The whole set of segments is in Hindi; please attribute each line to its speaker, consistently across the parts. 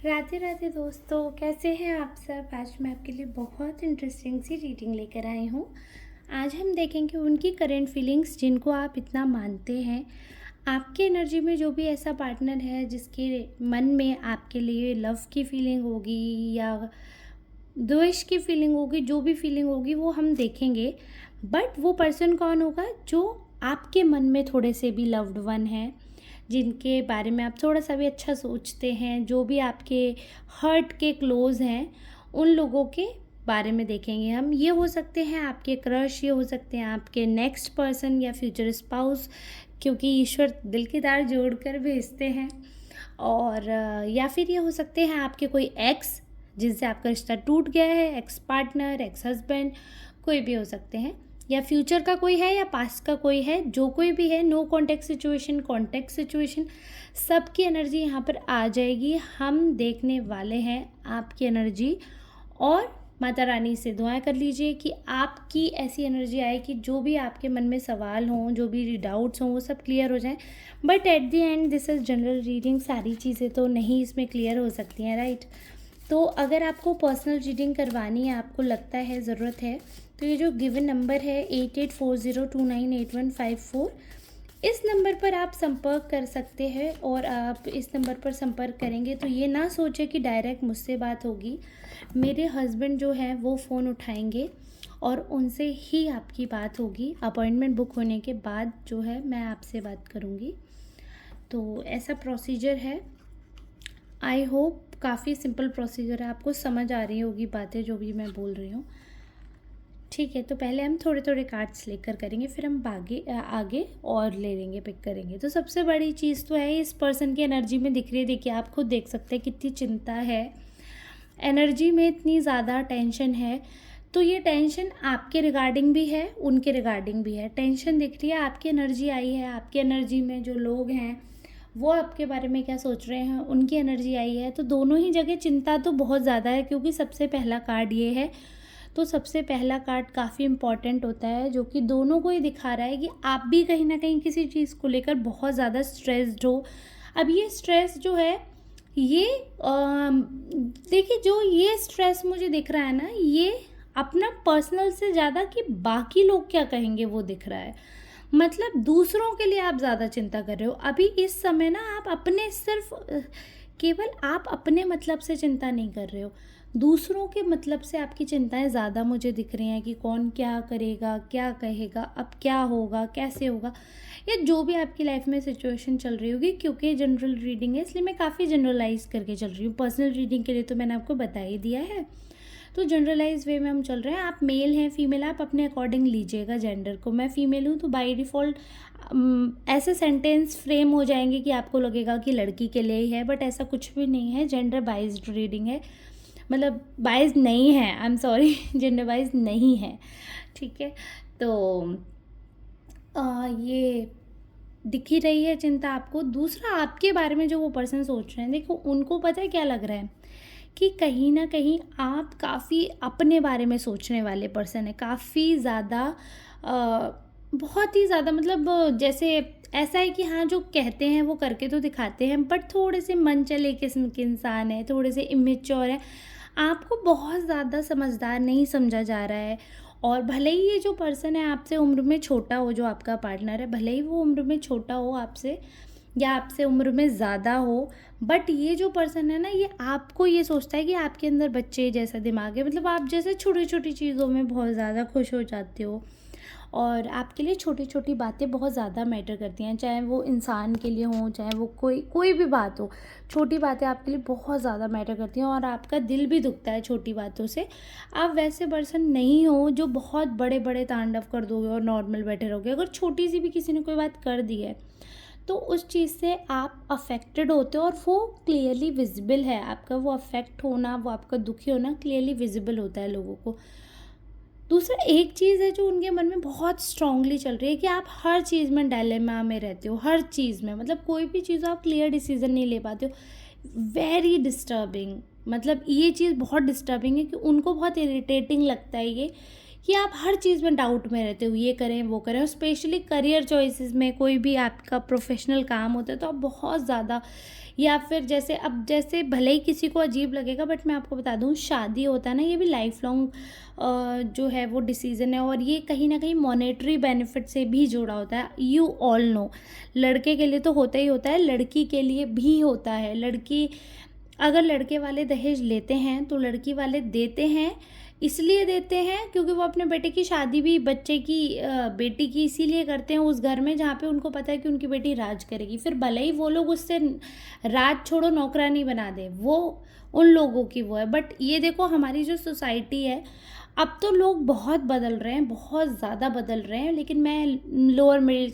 Speaker 1: राधे राधे दोस्तों, कैसे हैं आप सब। आज मैं आपके लिए बहुत इंटरेस्टिंग सी रीडिंग लेकर आई हूँ। आज हम देखेंगे उनकी करंट फीलिंग्स जिनको आप इतना मानते हैं। आपके एनर्जी में जो भी ऐसा पार्टनर है जिसके मन में आपके लिए लव की फीलिंग होगी या द्वेष की फीलिंग होगी, जो भी फीलिंग होगी वो हम देखेंगे। बट वो पर्सन कौन होगा जो आपके मन में थोड़े से भी लव्ड वन है, जिनके बारे में आप थोड़ा सा भी अच्छा सोचते हैं, जो भी आपके हर्ट के क्लोज हैं, उन लोगों के बारे में देखेंगे हम। ये हो सकते हैं आपके क्रश, ये हो सकते हैं आपके नेक्स्ट पर्सन या फ्यूचर स्पाउस, क्योंकि ईश्वर दिल के तार जोड़कर भेजते हैं। और या फिर ये हो सकते हैं आपके कोई एक्स जिनसे आपका रिश्ता टूट गया है, एक्स पार्टनर, एक्स हस्बैंड, कोई भी हो सकते हैं। या फ्यूचर का कोई है या पास्ट का कोई है, जो कोई भी है, no contact situation, contact situation, सबकी एनर्जी यहाँ पर आ जाएगी। हम देखने वाले हैं आपकी एनर्जी, और माता रानी से दुआएं कर लीजिए कि आपकी ऐसी एनर्जी आए कि जो भी आपके मन में सवाल हों, जो भी डाउट्स हों, वो सब क्लियर हो जाएं। But at the end this is general reading, सारी चीज़ें तो नहीं इसमें क्लियर हो सकती हैं, राइट। तो अगर आपको पर्सनल रीडिंग करवानी है, आपको लगता है ज़रूरत है, तो ये जो गिवन नंबर है 8840298154, इस नंबर पर आप संपर्क कर सकते हैं। और आप इस नंबर पर संपर्क करेंगे तो ये ना सोचें कि डायरेक्ट मुझसे बात होगी। मेरे हस्बैंड जो हैं वो फ़ोन उठाएंगे और उनसे ही आपकी बात होगी। अपॉइंटमेंट बुक होने के बाद जो है मैं आपसे बात करूँगी। तो ऐसा प्रोसीजर है। आई होप काफ़ी सिंपल प्रोसीजर है, आपको समझ आ रही होगी बातें जो भी मैं बोल रही हूँ। ठीक है, तो पहले हम थोड़े थोड़े कार्ड्स लेकर करेंगे, फिर हम आगे और ले लेंगे, पिक करेंगे। तो सबसे बड़ी चीज़ तो है इस पर्सन की एनर्जी में दिख रही है। देखिए, आप खुद देख सकते हैं कितनी चिंता है, एनर्जी में इतनी ज़्यादा टेंशन है। तो ये टेंशन आपके रिगार्डिंग भी है, उनके रिगार्डिंग भी है। टेंशन दिख रही है, आपकी एनर्जी आई है, आपकी एनर्जी में जो लोग हैं वो आपके बारे में क्या सोच रहे हैं, उनकी एनर्जी आई है। तो दोनों ही जगह चिंता तो बहुत ज़्यादा है, क्योंकि सबसे पहला कार्ड ये है। तो सबसे पहला कार्ड काफ़ी इम्पॉर्टेंट होता है, जो कि दोनों को ही दिखा रहा है कि आप भी कहीं ना कहीं किसी चीज़ को लेकर बहुत ज़्यादा स्ट्रेस्ड हो। अब ये स्ट्रेस जो है, ये देखिए, जो ये स्ट्रेस मुझे दिख रहा है ना, ये अपना पर्सनल से ज़्यादा कि बाकी लोग क्या कहेंगे वो दिख रहा है। मतलब दूसरों के लिए आप ज़्यादा चिंता कर रहे हो अभी इस समय ना। आप अपने सिर्फ केवल आप अपने मतलब से चिंता नहीं कर रहे हो, दूसरों के मतलब से आपकी चिंताएं ज़्यादा मुझे दिख रही हैं कि कौन क्या करेगा, क्या कहेगा, अब क्या होगा, कैसे होगा, या जो भी आपकी लाइफ में सिचुएशन चल रही होगी। क्योंकि जनरल रीडिंग है, इसलिए मैं काफ़ी जनरलाइज करके चल रही हूँ। पर्सनल रीडिंग के लिए तो मैंने आपको बता ही दिया है, तो जनरलाइज वे में हम चल रहे हैं। आप मेल हैं, फीमेल, आप अपने अकॉर्डिंग लीजिएगा जेंडर को। मैं फीमेल हूँ तो बाय डिफ़ॉल्ट ऐसे सेंटेंस फ्रेम हो जाएंगे कि आपको लगेगा कि लड़की के लिए ही है, बट ऐसा कुछ भी नहीं है। जेंडर बाइज्ड रीडिंग है, मतलब बाइज्ड नहीं है, I am sorry, gender biased नहीं है, ठीक है। तो ये दिख ही रही है चिंता आपको। दूसरा, आपके बारे में जो वो पर्सन सोच रहे हैं, देखो उनको पता है क्या लग रहा है कि कहीं ना कहीं आप काफ़ी अपने बारे में सोचने वाले पर्सन है, काफ़ी ज़्यादा, बहुत ही ज़्यादा, मतलब जैसे ऐसा है कि हाँ, जो कहते हैं वो करके तो दिखाते हैं, बट थोड़े से मन चले किस्म के इंसान है, थोड़े से इमेच्योर है, आपको बहुत ज़्यादा समझदार नहीं समझा जा रहा है। और भले ही ये जो पर्सन है आपसे उम्र में छोटा हो, जो आपका पार्टनर है, भले ही वो उम्र में छोटा हो आपसे या आपसे उम्र में ज़्यादा हो, बट ये जो पर्सन है ना, ये आपको ये सोचता है कि आपके अंदर बच्चे जैसा दिमाग है। मतलब आप जैसे छोटी छोटी चीज़ों में बहुत ज़्यादा खुश हो जाते हो, और आपके लिए छोटी छोटी बातें बहुत ज़्यादा मैटर करती हैं, चाहे वो इंसान के लिए हो, चाहे वो कोई भी बात हो। छोटी बातें आपके लिए बहुत ज़्यादा मैटर करती हैं, और आपका दिल भी दुखता है छोटी बातों से। आप वैसे पर्सन नहीं हो जो बहुत बड़े बड़े तांडव कर दोगे और नॉर्मल बैठे रहोगे। अगर छोटी सी भी किसी ने कोई बात कर दी है तो उस चीज़ से आप अफेक्टेड होते हो, और वो क्लियरली विजिबल है। आपका वो अफेक्ट होना, वो आपका दुखी होना क्लियरली विजिबल होता है लोगों को। दूसरा, एक चीज़ है जो उनके मन में बहुत स्ट्रांगली चल रही है कि आप हर चीज़ में डायलेमा में रहते हो, हर चीज़ में, मतलब कोई भी चीज़ आप क्लियर डिसीजन नहीं ले पाते हो। वेरी डिस्टर्बिंग, मतलब ये चीज़ बहुत डिस्टर्बिंग है कि उनको बहुत इरिटेटिंग लगता है ये, कि आप हर चीज़ में डाउट में रहते हो, ये करें वो करें। और स्पेशली करियर चॉइसेस में, कोई भी आपका प्रोफेशनल काम होता है तो आप बहुत ज़्यादा या फिर जैसे भले ही किसी को अजीब लगेगा, बट मैं आपको बता दूँ, शादी होता है ना, ये भी लाइफ लॉन्ग जो है वो डिसीज़न है, और ये कहीं ना कहीं मॉनेटरी बेनिफिट से भी जुड़ा होता है। यू ऑल नो, लड़के के लिए तो होता ही होता है, लड़की के लिए भी होता है। लड़की, अगर लड़के वाले दहेज लेते हैं तो लड़की वाले देते हैं, इसलिए देते हैं क्योंकि वो अपने बेटे की शादी भी बच्चे की बेटी की इसीलिए करते हैं उस घर में जहाँ पे उनको पता है कि उनकी बेटी राज करेगी। फिर भले ही वो लोग उससे राज छोड़ो नौकरानी बना दे, वो उन लोगों की वो है। बट ये देखो, हमारी जो सोसाइटी है, अब तो लोग बहुत बदल रहे हैं, बहुत ज़्यादा बदल रहे हैं, लेकिन मैं लोअर मिडिल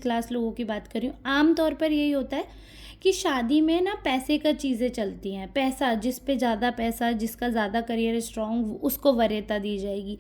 Speaker 1: क्लास लोगों की बात कर रही हूँ। आम तौर पर यही होता है कि शादी में ना पैसे का चीज़ें चलती हैं। पैसा, जिस पे ज़्यादा पैसा, जिसका ज़्यादा करियर स्ट्रॉन्ग, उसको वरीयता दी जाएगी।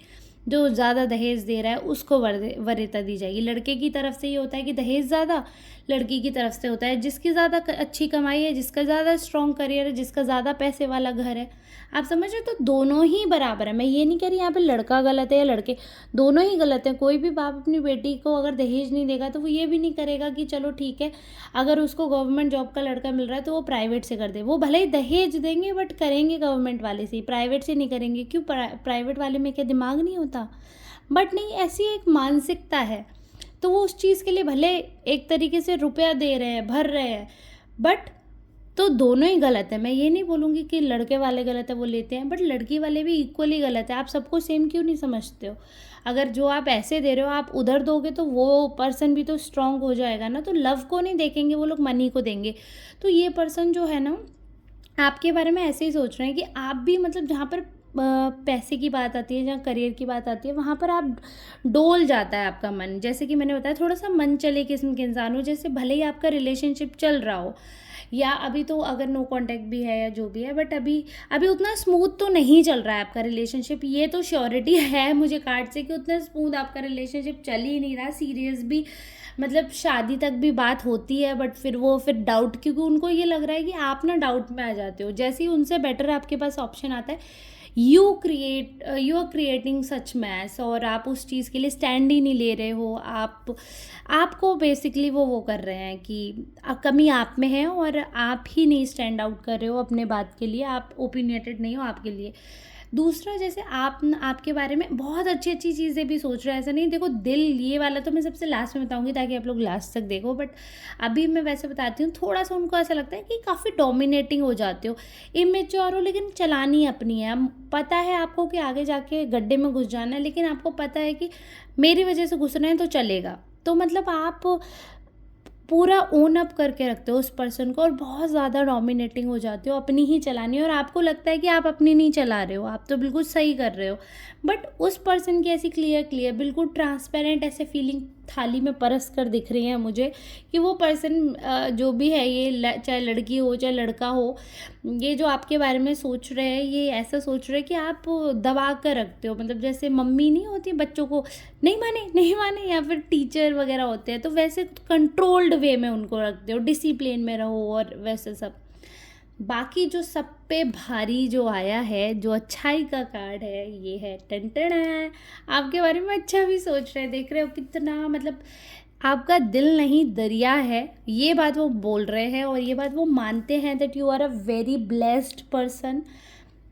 Speaker 1: जो ज़्यादा दहेज दे रहा है उसको वरीयता दी जाएगी। लड़के की तरफ से ये होता है कि दहेज ज़्यादा, लड़की की तरफ से होता है जिसकी ज़्यादा अच्छी कमाई है, जिसका ज़्यादा स्ट्रॉन्ग करियर है, जिसका ज़्यादा पैसे वाला घर है। आप समझ रहे हो? तो दोनों ही बराबर है। मैं ये नहीं कह रही यहाँ पे लड़का गलत है या लड़के, दोनों ही गलत है। कोई भी बाप अपनी बेटी को अगर दहेज नहीं देगा तो वो ये भी नहीं करेगा कि चलो ठीक है, अगर उसको गवर्नमेंट जॉब का लड़का मिल रहा है तो वो प्राइवेट से कर दे। वो भले ही दहेज देंगे बट करेंगे गवर्नमेंट वाले से ही, प्राइवेट से नहीं करेंगे। क्यों? प्राइवेट वाले में क्या दिमाग नहीं होता? बट नहीं, ऐसी एक मानसिकता है। तो वो उस चीज़ के लिए भले एक तरीके से रुपया दे रहे हैं, भर रहे हैं, बट तो दोनों ही गलत है। मैं ये नहीं बोलूँगी कि लड़के वाले गलत है वो लेते हैं, बट लड़की वाले भी इक्वली गलत है। आप सबको सेम क्यों नहीं समझते हो? अगर जो आप ऐसे दे रहे हो आप उधर दोगे तो वो पर्सन भी तो स्ट्रांग हो जाएगा ना। तो लव को नहीं देखेंगे वो लोग, मनी को देंगे। तो ये पर्सन जो है ना, आपके बारे में ऐसे ही सोच रहे हैं कि आप भी, मतलब जहाँ पर पैसे की बात आती है, जहाँ करियर की बात आती है, वहाँ पर आप डोल जाता है आपका मन। जैसे कि मैंने बताया, थोड़ा सा मन चले किस्म के इंसान हो। जैसे भले ही आपका रिलेशनशिप चल रहा हो, या अभी तो अगर नो कांटेक्ट भी है या जो भी है, बट अभी अभी उतना स्मूथ तो नहीं चल रहा है आपका रिलेशनशिप। ये तो श्योरिटी है मुझे कार्ड से कि उतना स्मूथ आपका रिलेशनशिप चल ही नहीं रहा। सीरियस भी, मतलब शादी तक भी बात होती है, बट फिर डाउट, क्योंकि उनको ये लग रहा है कि आप ना डाउट में आ जाते हो। जैसे ही उनसे बेटर आपके पास ऑप्शन आता है, you are creating such mess, और आप उस चीज़ के लिए स्टैंड ही नहीं ले रहे हो। आपको बेसिकली वो कर रहे हैं कि कमी आप में है, और आप ही नहीं स्टैंड आउट कर रहे हो अपने बात के लिए, आप ओपिनियटेड नहीं हो आपके लिए। दूसरा, जैसे आपके बारे में बहुत अच्छी अच्छी चीज़ें भी सोच रहे हैं, ऐसा नहीं। देखो, दिल ये वाला तो मैं सबसे लास्ट में बताऊंगी ताकि आप लोग लास्ट तक देखो, बट अभी मैं वैसे बताती हूँ। थोड़ा सा उनको ऐसा लगता है कि काफ़ी डोमिनेटिंग हो जाते हो, इमेच्योर हो, लेकिन चलानी अपनी है। पता है आपको कि आगे जाके गड्ढे में घुस जाना है, लेकिन आपको पता है कि मेरी वजह से घुस रहे हैं तो चलेगा। तो मतलब आप पूरा ओन अप करके रखते हो उस पर्सन को, और बहुत ज़्यादा डोमिनेटिंग हो जाते हो, अपनी ही चलानी है, और आपको लगता है कि आप अपनी नहीं चला रहे हो, आप तो बिल्कुल सही कर रहे हो। बट उस पर्सन की ऐसी क्लियर बिल्कुल ट्रांसपेरेंट ऐसे फीलिंग थाली में परस कर दिख रही है मुझे कि वो पर्सन जो भी है, ये चाहे लड़की हो चाहे लड़का हो, ये जो आपके बारे में सोच रहे हैं, ये ऐसा सोच रहे हैं कि आप दबा कर रखते हो। मतलब जैसे मम्मी नहीं होती, बच्चों को नहीं माने नहीं माने, या फिर टीचर वगैरह होते हैं, तो वैसे कंट्रोल्ड वे में उनको रखते हो, डिसिप्लिन में रहो और वैसे सब। बाकी जो सब पे भारी जो आया है, जो अच्छाई का कार्ड है, ये है टन है। आपके बारे में अच्छा भी सोच रहे हैं, देख रहे हो कितना, मतलब आपका दिल नहीं दरिया है, ये बात वो बोल रहे हैं, और ये बात वो मानते हैं that you are a very blessed person,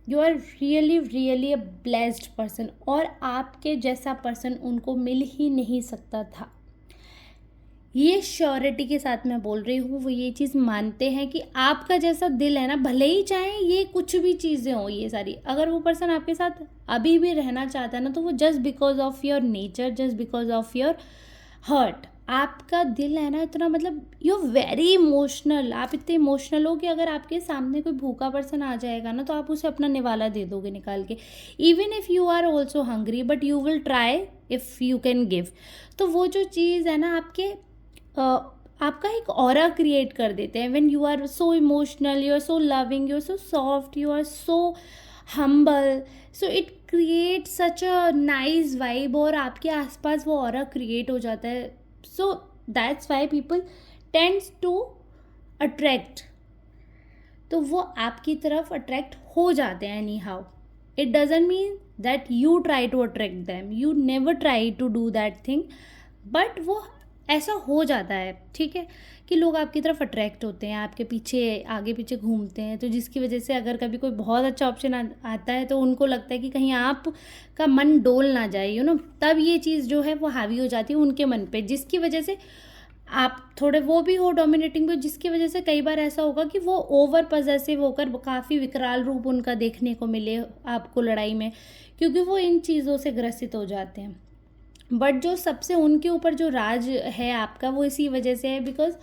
Speaker 1: you are really really a blessed person, और आपके जैसा पर्सन उनको मिल ही नहीं सकता था। ये श्योरिटी के साथ मैं बोल रही हूँ, वो ये चीज़ मानते हैं कि आपका जैसा दिल है ना, भले ही चाहे ये कुछ भी चीज़ें हो, ये सारी, अगर वो पर्सन आपके साथ अभी भी रहना चाहता है ना, तो वो just because of your nature, just because of your heart. आपका दिल है ना इतना, मतलब यू वेरी इमोशनल, आप इतने इमोशनल हो कि अगर आपके सामने कोई भूखा पर्सन आ जाएगा ना, तो आप उसे अपना निवाला दे दोगे निकाल के, even if you are also hungry, but you will try if you can give. तो वो जो चीज़ है ना, आपका एक ऑरा क्रिएट कर देते हैं। When you are so emotional, you are so loving, you are so soft, you are so humble, so it create such a nice vibe, और आपके आसपास वो ऑरा क्रिएट हो जाता है। So that's why people tends to attract, तो वो आपकी तरफ अट्रैक्ट हो जाते हैं anyhow. It doesn't mean that you try to attract them, you never try to do that thing, but वो ऐसा हो जाता है, ठीक है, कि लोग आपकी तरफ अट्रैक्ट होते हैं, आपके पीछे आगे पीछे घूमते हैं, तो जिसकी वजह से अगर कभी कोई बहुत अच्छा ऑप्शन आता है तो उनको लगता है कि कहीं आप का मन डोल ना जाए, तब ये चीज़ जो है वो हावी हो जाती है उनके मन पे, जिसकी वजह से आप थोड़े वो भी हो डोमिनेटिंग भी हो, जिसकी वजह से कई बार ऐसा होगा कि वो ओवर पजेसिव होकर काफ़ी विकराल रूप उनका देखने को मिले आपको लड़ाई में, क्योंकि वो इन चीज़ों से ग्रसित हो जाते हैं। बट जो सबसे उनके ऊपर जो राज है आपका, वो इसी वजह से है because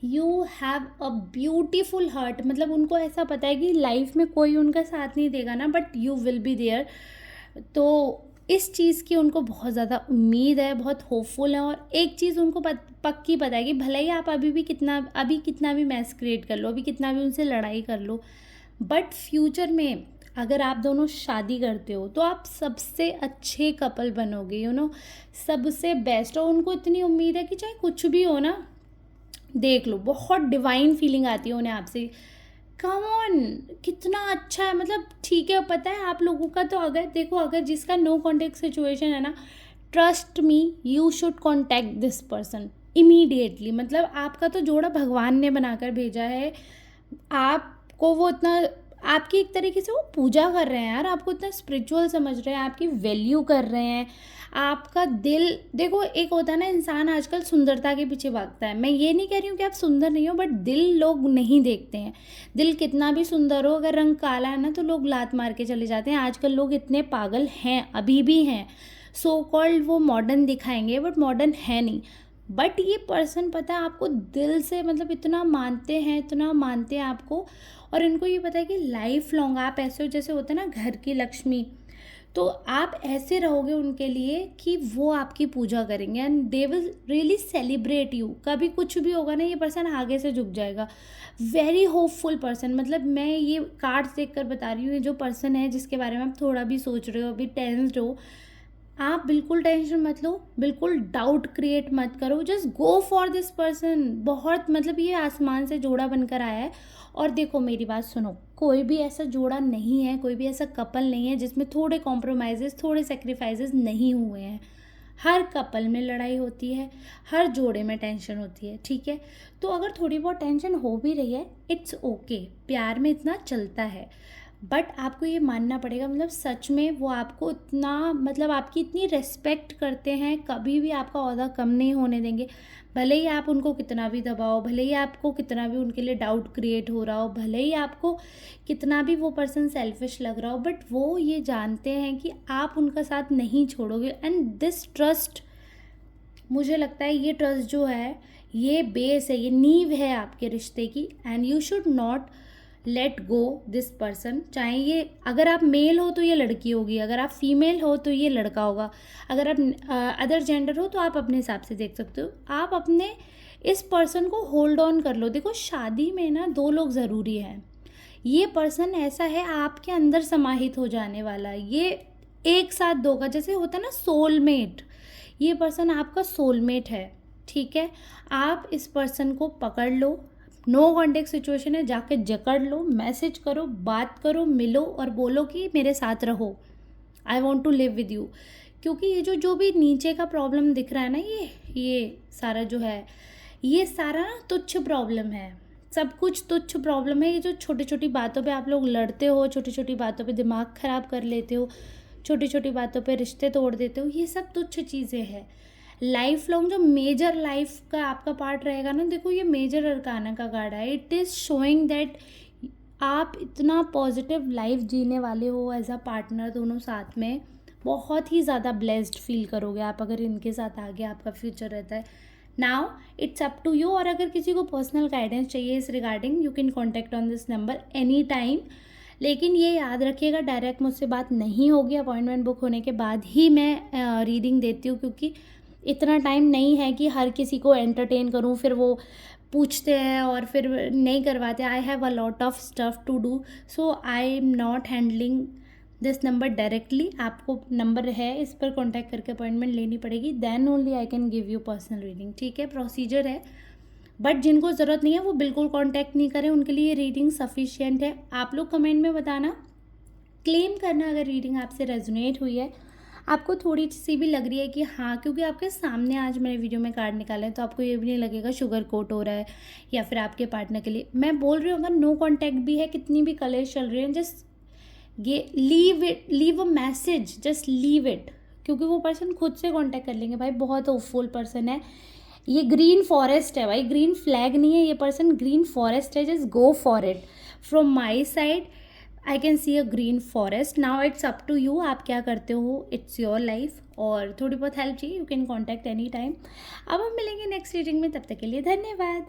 Speaker 1: you have a beautiful heart. मतलब उनको ऐसा पता है कि लाइफ में कोई उनका साथ नहीं देगा ना, but you will be there. तो इस चीज़ की उनको बहुत ज़्यादा उम्मीद है, बहुत होपफुल है, और एक चीज़ उनको पक्की पता है कि भले ही आप अभी कितना भी मैस क्रिएट कर लो, अभी कितना भी उनसे लड़ाई कर लो, बट फ्यूचर में अगर आप दोनों शादी करते हो तो आप सबसे अच्छे कपल बनोगे, सबसे बेस्ट। और उनको इतनी उम्मीद है कि चाहे कुछ भी हो ना, देख लो, बहुत डिवाइन फीलिंग आती है उन्हें आपसे। कम ऑन, कितना अच्छा है। मतलब ठीक है, पता है आप लोगों का तो अगर देखो, अगर जिसका नो कॉन्टेक्ट सिचुएशन है ना, trust me, you should contact this person immediately. मतलब आपका तो जोड़ा भगवान ने बनाकर भेजा है, आपको वो इतना, आपकी एक तरीके से वो पूजा कर रहे हैं यार, आपको इतना स्पिरिचुअल समझ रहे हैं, आपकी वैल्यू कर रहे हैं। आपका दिल देखो, एक होता है ना, इंसान आजकल सुंदरता के पीछे भागता है। मैं ये नहीं कह रही हूँ कि आप सुंदर नहीं हो, बट दिल लोग नहीं देखते हैं। दिल कितना भी सुंदर हो, अगर रंग काला है ना तो लोग लात मार के चले जाते हैं। आजकल लोग इतने पागल हैं, अभी भी हैं, सो कॉल्ड वो मॉडर्न दिखाएंगे बट मॉडर्न है नहीं। बट ये पर्सन पता है आपको दिल से, मतलब इतना मानते हैं, इतना मानते हैं आपको, और इनको ये पता है कि लाइफ लॉन्ग आप ऐसे हो, जैसे होते हैं ना घर की लक्ष्मी, तो आप ऐसे रहोगे उनके लिए कि वो आपकी पूजा करेंगे and they will really celebrate you. कभी कुछ भी होगा ना, ये पर्सन आगे से झुक जाएगा। Very hopeful person. मतलब मैं ये कार्ड्स देख कर बता रही हूँ, ये जो पर्सन है जिसके बारे में आप थोड़ा भी सोच रहे हो, अभी टेंस्ड हो, आप बिल्कुल टेंशन मत लो, बिल्कुल डाउट क्रिएट मत करो, just go for this person. बहुत मतलब ये आसमान से जोड़ा बनकर आया है। और देखो मेरी बात सुनो, कोई भी ऐसा जोड़ा नहीं है, कोई भी ऐसा कपल नहीं है जिसमें थोड़े कॉम्प्रोमाइज़ेस, थोड़े सेक्रीफाइसेस नहीं हुए हैं। हर कपल में लड़ाई होती है, हर जोड़े में टेंशन होती है, ठीक है। तो अगर थोड़ी बहुत टेंशन हो भी रही है, इट्स ओके, प्यार में इतना चलता है। बट आपको ये मानना पड़ेगा, मतलब सच में वो आपको इतना, मतलब आपकी इतनी रिस्पेक्ट करते हैं, कभी भी आपका ओहदा कम नहीं होने देंगे। भले ही आप उनको कितना भी दबाओ, भले ही आपको कितना भी उनके लिए डाउट क्रिएट हो रहा हो, भले ही आपको कितना भी वो पर्सन सेल्फिश लग रहा हो, बट वो ये जानते हैं कि आप उनका साथ नहीं छोड़ोगे। एंड दिस ट्रस्ट, मुझे लगता है ये ट्रस्ट जो है, ये बेस है, ये नींव है आपके रिश्ते की। And you should not let go this person. चाहे ये, अगर आप मेल हो तो ये लड़की होगी, अगर आप फीमेल हो तो ये लड़का होगा, अगर आप अदर जेंडर हो तो आप अपने हिसाब से देख सकते हो। आप अपने इस पर्सन को होल्ड ऑन कर लो। देखो शादी में ना दो लोग ज़रूरी हैं। ये पर्सन ऐसा है आपके अंदर समाहित हो जाने वाला, ये एक साथ दो का, जैसे होता है ना सोलमेट, ये पर्सन आपका सोलमेट है, ठीक है। आप इस पर्सन को पकड़ लो, नो कॉन्टेक्ट सिचुएशन है, जाके जकड़ लो, मैसेज करो, बात करो, मिलो और बोलो कि मेरे साथ रहो, I want to live with you. क्योंकि ये जो भी नीचे का प्रॉब्लम दिख रहा है ना, ये सारा जो है, ये सारा ना तुच्छ प्रॉब्लम है, सब कुछ तुच्छ प्रॉब्लम है। ये जो छोटी छोटी बातों पे आप लोग लड़ते हो, छोटी छोटी बातों पे दिमाग ख़राब कर लेते हो, छोटी छोटी बातों पे रिश्ते तोड़ देते हो, ये सब तुच्छ चीज़ें हैं। लाइफ लॉन्ग जो मेजर लाइफ का आपका पार्ट रहेगा ना, देखो ये मेजर अरकाना का कार्ड है, इट इज़ शोइंग दैट आप इतना पॉजिटिव लाइफ जीने वाले हो एज अ पार्टनर, दोनों साथ में बहुत ही ज़्यादा ब्लेस्ड फील करोगे आप अगर इनके साथ आगे आपका फ्यूचर रहता है। Now it's up to you. और अगर किसी को पर्सनल गाइडेंस चाहिए इस regarding, you can contact on this number any time. लेकिन ये याद रखिएगा, डायरेक्ट मुझसे बात नहीं होगी, अपॉइंटमेंट बुक होने के बाद ही मैं रीडिंग देती हूँ, क्योंकि इतना टाइम नहीं है कि हर किसी को एंटरटेन करूँ, फिर वो पूछते हैं और फिर नहीं करवाते। I have a lot of stuff to do, so I am not handling this number directly. आपको नंबर है, इस पर कॉन्टैक्ट करके अपॉइंटमेंट लेनी पड़ेगी, then only I can give you personal reading, ठीक है। प्रोसीजर है, बट जिनको ज़रूरत नहीं है वो बिल्कुल कांटेक्ट नहीं करें, उनके लिए रीडिंग सफिशिएंट है। आप लोग कमेंट में बताना, क्लेम करना अगर रीडिंग आपसे रेजोनेट हुई है। आपको थोड़ी सी भी लग रही है कि हाँ, क्योंकि आपके सामने आज मैंने वीडियो में कार्ड निकाला है, तो आपको ये भी नहीं लगेगा शुगर कोट हो रहा है या फिर आपके पार्टनर के लिए मैं बोल रही हूँ। अगर नो कॉन्टैक्ट भी है, कितनी भी कलर्स चल रहे हैं, जस्ट ये leave it, leave a message, just leave it, क्योंकि वो पर्सन खुद से कांटेक्ट कर लेंगे। भाई बहुत होपफुल पर्सन है, ये ग्रीन फॉरेस्ट है भाई, ग्रीन फ्लैग नहीं है, ये पर्सन ग्रीन फॉरेस्ट है। Just go for it. From my side I can see a green forest. Now it's up to you, आप क्या करते हो, इट्स योर लाइफ। और थोड़ी बहुत हेल्प चाहिए, you can contact any time. अब हम मिलेंगे नेक्स्ट रीडिंग में, तब तक के लिए धन्यवाद।